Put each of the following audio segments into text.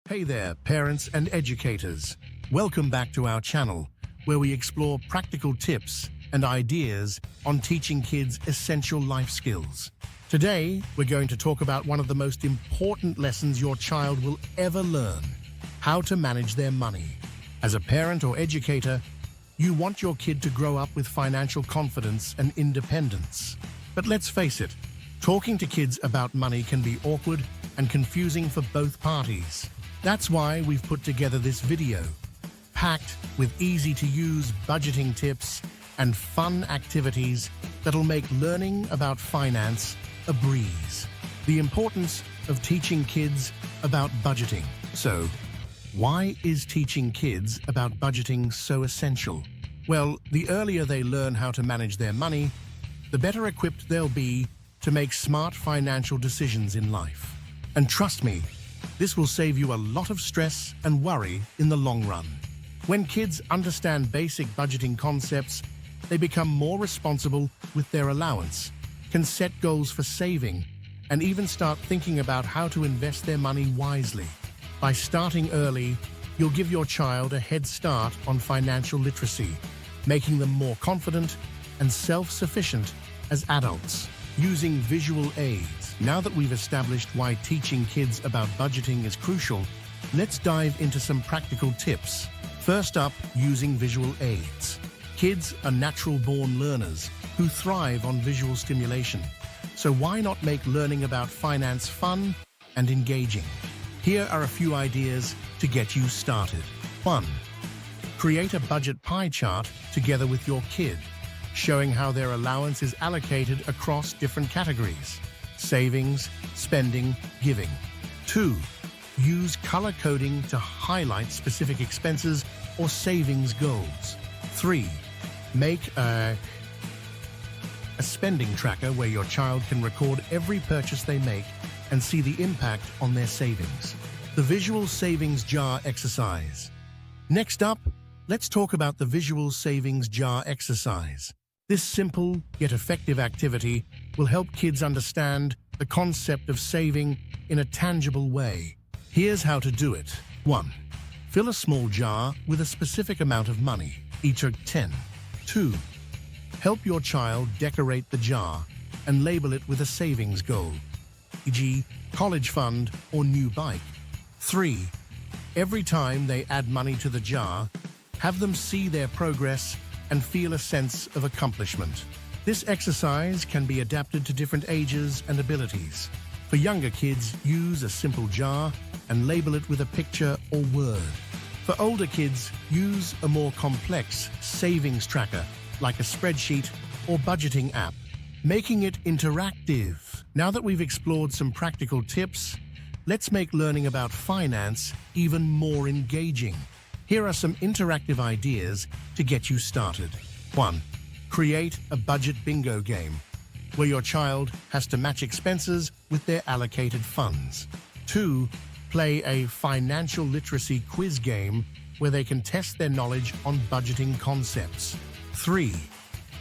Hey there, parents and educators. Welcome back to our channel, where we explore practical tips and ideas on teaching kids essential life skills. Today, we're going to talk about one of the most important lessons your child will ever learn: how to manage their money. As a parent or educator, you want your kid to grow up with financial confidence and independence. But let's face it, talking to kids about money can be awkward and confusing for both parties. That's why we've put together this video, packed with easy-to-use budgeting tips and fun activities that'll make learning about finance a breeze. The importance of teaching kids about budgeting. So, why is teaching kids about budgeting so essential? Well, the earlier they learn how to manage their money, the better equipped they'll be to make smart financial decisions in life. And trust me, this will save you a lot of stress and worry in the long run. When kids understand basic budgeting concepts, they become more responsible with their allowance, can set goals for saving, and even start thinking about how to invest their money wisely. By starting early, you'll give your child a head start on financial literacy, making them more confident and self-sufficient as adults. Using visual aids. Now that we've established why teaching kids about budgeting is crucial, let's dive into some practical tips. First up, using visual aids. Kids are natural-born learners who thrive on visual stimulation. So why not make learning about finance fun and engaging? Here are a few ideas to get you started. 1. Create a budget pie chart together with your kid, showing how their allowance is allocated across different categories: savings, spending, giving. 2. Use color coding to highlight specific expenses or savings goals. 3. Make a spending tracker where your child can record every purchase they make and see the impact on their savings. The visual savings jar exercise. Next up, let's talk about the visual savings jar exercise. This simple yet effective activity will help kids understand the concept of saving in a tangible way. Here's how to do it. 1. Fill a small jar with a specific amount of money, each of 10. 2. Help your child decorate the jar and label it with a savings goal, e.g., college fund or new bike. 3. Every time they add money to the jar, have them see their progress and feel a sense of accomplishment. This exercise can be adapted to different ages and abilities. For younger kids, use a simple jar and label it with a picture or word. For older kids, use a more complex savings tracker, like a spreadsheet or budgeting app, making it interactive. Now that we've explored some practical tips, let's make learning about finance even more engaging. Here are some interactive ideas to get you started. 1. Create a budget bingo game, where your child has to match expenses with their allocated funds. 2. Play a financial literacy quiz game, where they can test their knowledge on budgeting concepts. 3.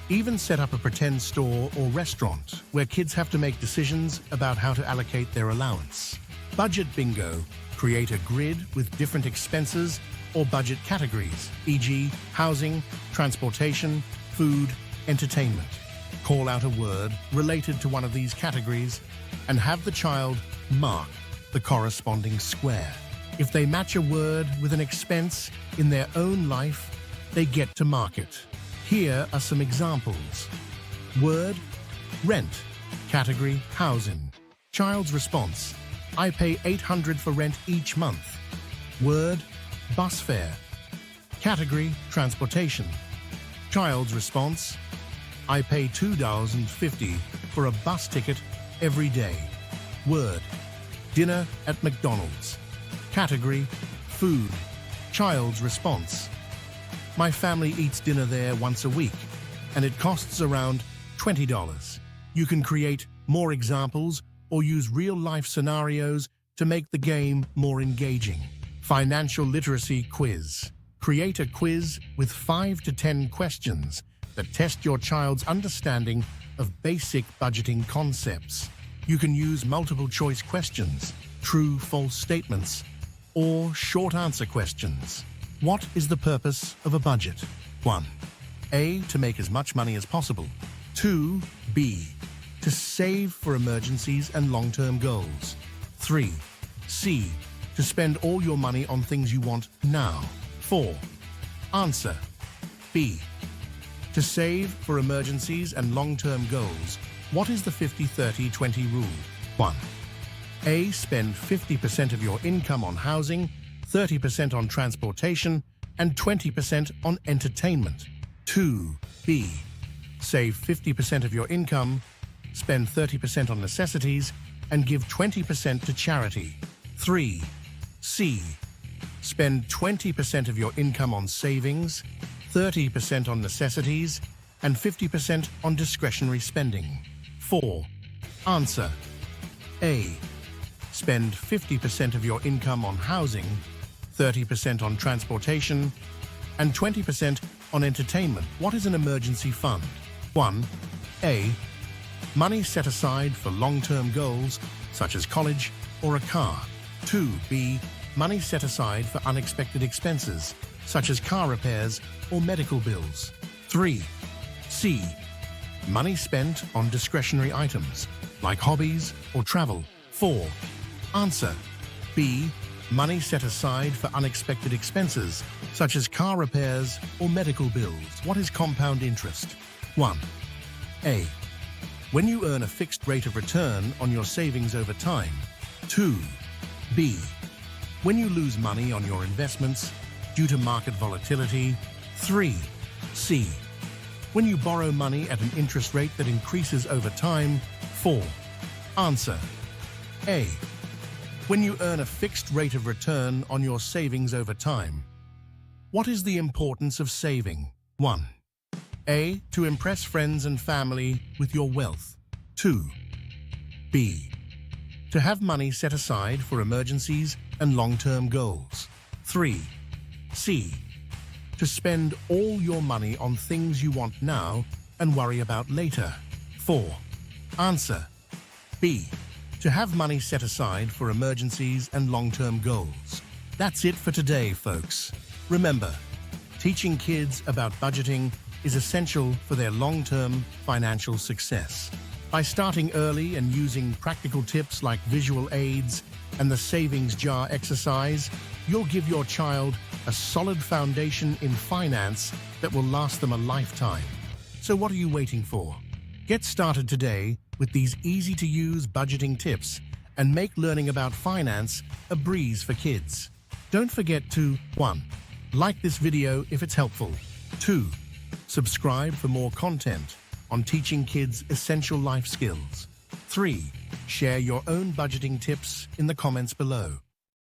Even set up a pretend store or restaurant, where kids have to make decisions about how to allocate their allowance. Budget bingo. Create a grid with different expenses or budget categories, e.g., housing, transportation, food, entertainment. Call out a word related to one of these categories and have the child mark the corresponding square. If they match a word with an expense in their own life, they get to mark it. Here are some examples. Word, rent. Category, housing. Child's response: I pay $800 for rent each month. Word, bus fare. Category, transportation. Child's response: I pay $2.50 for a bus ticket every day. Word, dinner at McDonald's. Category, food. Child's response: my family eats dinner there once a week, and it costs around $20. You can create more examples or use real-life scenarios to make the game more engaging. Financial literacy quiz. Create a quiz with 5 to 10 questions that test your child's understanding of basic budgeting concepts. You can use multiple choice questions, true-false statements, or short answer questions. What is the purpose of a budget? 1. A. To make as much money as possible. 2. B. To save for emergencies and long-term goals. 3. C. To spend all your money on things you want now. 4. Answer. B. To save for emergencies and long-term goals. What is the 50-30-20 rule? 1. A. Spend 50% of your income on housing, 30% on transportation, and 20% on entertainment. 2. B. Save 50% of your income, spend 30% on necessities, and give 20% to charity. 3. C. Spend 20% of your income on savings, 30% on necessities, and 50% on discretionary spending. 4. Answer. A. Spend 50% of your income on housing, 30% on transportation, and 20% on entertainment. What is an emergency fund? 1. A. Money set aside for long-term goals, such as college or a car. 2. B. Money set aside for unexpected expenses, such as car repairs or medical bills. 3. C. Money spent on discretionary items, like hobbies or travel. 4. Answer. B. Money set aside for unexpected expenses, such as car repairs or medical bills. What is compound interest? 1. A. When you earn a fixed rate of return on your savings over time. 2. B. When you lose money on your investments due to market volatility. 3. C. When you borrow money at an interest rate that increases over time. 4. Answer. A. When you earn a fixed rate of return on your savings over time. What is the importance of saving? 1. A. To impress friends and family with your wealth. 2. B. To have money set aside for emergencies and long-term goals. 3. C. To spend all your money on things you want now and worry about later. 4. Answer. B. To have money set aside for emergencies and long-term goals. That's it for today, folks. Remember, teaching kids about budgeting is essential for their long-term financial success. By starting early and using practical tips like visual aids and the savings jar exercise, you'll give your child a solid foundation in finance that will last them a lifetime. So what are you waiting for? Get started today with these easy-to-use budgeting tips and make learning about finance a breeze for kids. Don't forget to 1. Like this video if it's helpful. 2. Subscribe for more content on teaching kids essential life skills. 3. Share your own budgeting tips in the comments below.